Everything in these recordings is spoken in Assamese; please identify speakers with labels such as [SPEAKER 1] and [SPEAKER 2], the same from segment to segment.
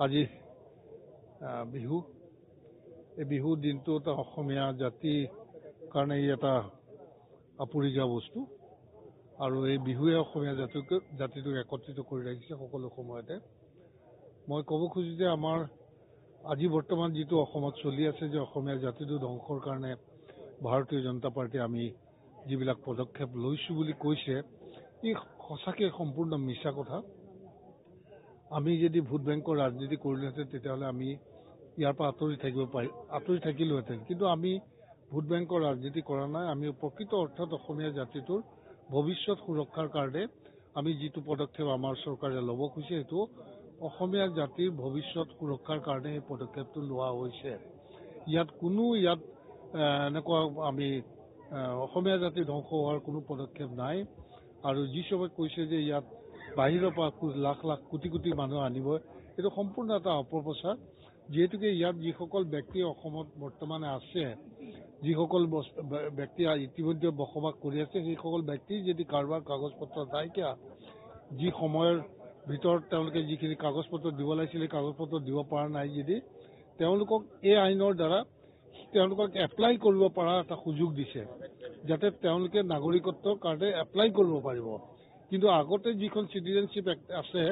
[SPEAKER 1] আজি বিহু এই বিহু দিনটো এটা অসমীয়া জাতিৰ কাৰণে এটা আপুৰি যোৱা বস্তু আৰু এই বিহুৱে অসমীয়া জাতিটোক একত্ৰিত কৰি ৰাখিছে সকলো সময়তে। মই ক'ব খুজিছো যে আমাৰ আজি বৰ্তমান যিটো অসমত চলি আছে যে অসমীয়া জাতিটো ধ্বংসৰ কাৰণে ভাৰতীয় জনতা পাৰ্টি আমি যিবিলাক পদক্ষেপ লৈছো বুলি কৈছে ই সঁচাকৈ সম্পূৰ্ণ মিছা কথা। আমি যদি ভোট বেংকৰ ৰাজনীতি কৰিলোহেঁতেন তেতিয়াহ'লে আমি ইয়াৰ পৰা আঁতৰি থাকিলোহেঁতেন, কিন্তু আমি ভোট বেংকৰ ৰাজনীতি কৰা নাই। আমি প্ৰকৃত অৰ্থত অসমীয়া জাতিটোৰ ভৱিষ্যত সুৰক্ষাৰ কাৰণে আমি যিটো পদক্ষেপ আমাৰ চৰকাৰে ল'ব খুজিছে সেইটো অসমীয়া জাতিৰ ভৱিষ্যত সুৰক্ষাৰ কাৰণে এই পদক্ষেপটো লোৱা হৈছে। ইয়াত এনেকুৱা আমি অসমীয়া জাতি ধ্বংস হোৱাৰ কোনো পদক্ষেপ নাই। আৰু যি চবে কৈছে যে ইয়াত বাহিৰৰ পৰা লাখ লাখ কোটি কোটি মানুহ আনিব, এইটো সম্পূৰ্ণ এটা অপপ্ৰচাৰ। যিহেতুকে ইয়াত যিসকল ব্যক্তি অসমত বৰ্তমানে আছে, যিসকল ব্যক্তি ইতিমধ্যে বসবাস কৰি আছে, সেইসকল ব্যক্তি যদি কাৰোবাৰ কাগজ পত্ৰ নাইকিয়া, যি সময়ৰ ভিতৰত তেওঁলোকে যিখিনি কাগজ পত্ৰ দিব লাগিছিল সেই কাগজ পত্ৰ দিব পৰা নাই, যদি তেওঁলোকক এই আইনৰ দ্বাৰা তেওঁলোকক এপ্লাই কৰিব পৰা এটা সুযোগ দিছে যাতে তেওঁলোকে নাগৰিকত্বৰ কাৰণে এপ্লাই কৰিব পাৰিব। কিন্তু আগতে যিখন চিটিজেনশ্বিপ এক্ট আছে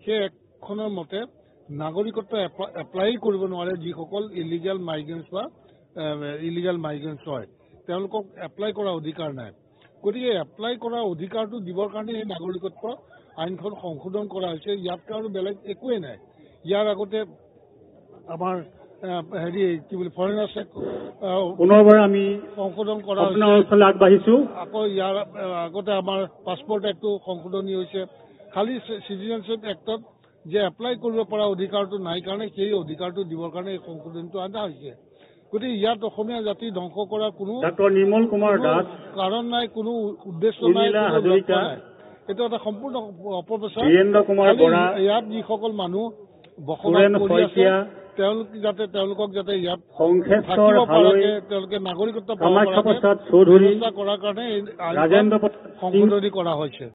[SPEAKER 1] সেই এক্টখনৰ মতে নাগৰিকত্ব এপ্লাই কৰিব নোৱাৰে যিসকল ইলিগেল মাইগ্ৰেণ্টছ হয়, তেওঁলোকক এপ্লাই কৰাৰ অধিকাৰ নাই। গতিকে এপ্লাই কৰাৰ অধিকাৰটো দিবৰ কাৰণে এই নাগৰিকত্ব আইনখন সংশোধন কৰা হৈছে। ইয়াতকৈ আৰু বেলেগ একোৱেই নাই। ইয়াৰ আগতে আমাৰ ফৰেনাৰ্ছ এক্ট
[SPEAKER 2] পুনৰবাৰ আমি
[SPEAKER 1] সংশোধন কৰা
[SPEAKER 2] আগবাঢ়িছো।
[SPEAKER 1] আকৌ ইয়াৰ আগতে আমাৰ পাছপৰ্ট এক্টটো সংশোধনী হৈছে। খালি চিটিজেনশ্বিপ এক্টত যে এপ্লাই কৰিব পৰা অধিকাৰটো নাই কাৰণে সেই অধিকাৰটো দিবৰ কাৰণে এই সংশোধনীটো অনা হৈছে। গতিকে ইয়াত অসমীয়া জাতি ধ্বংস কৰাৰ কোনো
[SPEAKER 2] নিৰ্মল কুমাৰ দাস
[SPEAKER 1] কাৰণ নাই, কোনো উদ্দেশ্য নাই, এইটো এটা সম্পূৰ্ণ অপপ্ৰচাৰ। ইয়াত যিসকল মানুহ বসবাস কৰি আছে তেওঁলোকক যাতে ইয়াত থাকিব পৰাকে তেওঁলোকে নাগৰিকত্ব পাব পৰাকে ব্যৱস্থা কৰাৰ কাৰণে এই সংশোধনী কৰা হৈছে।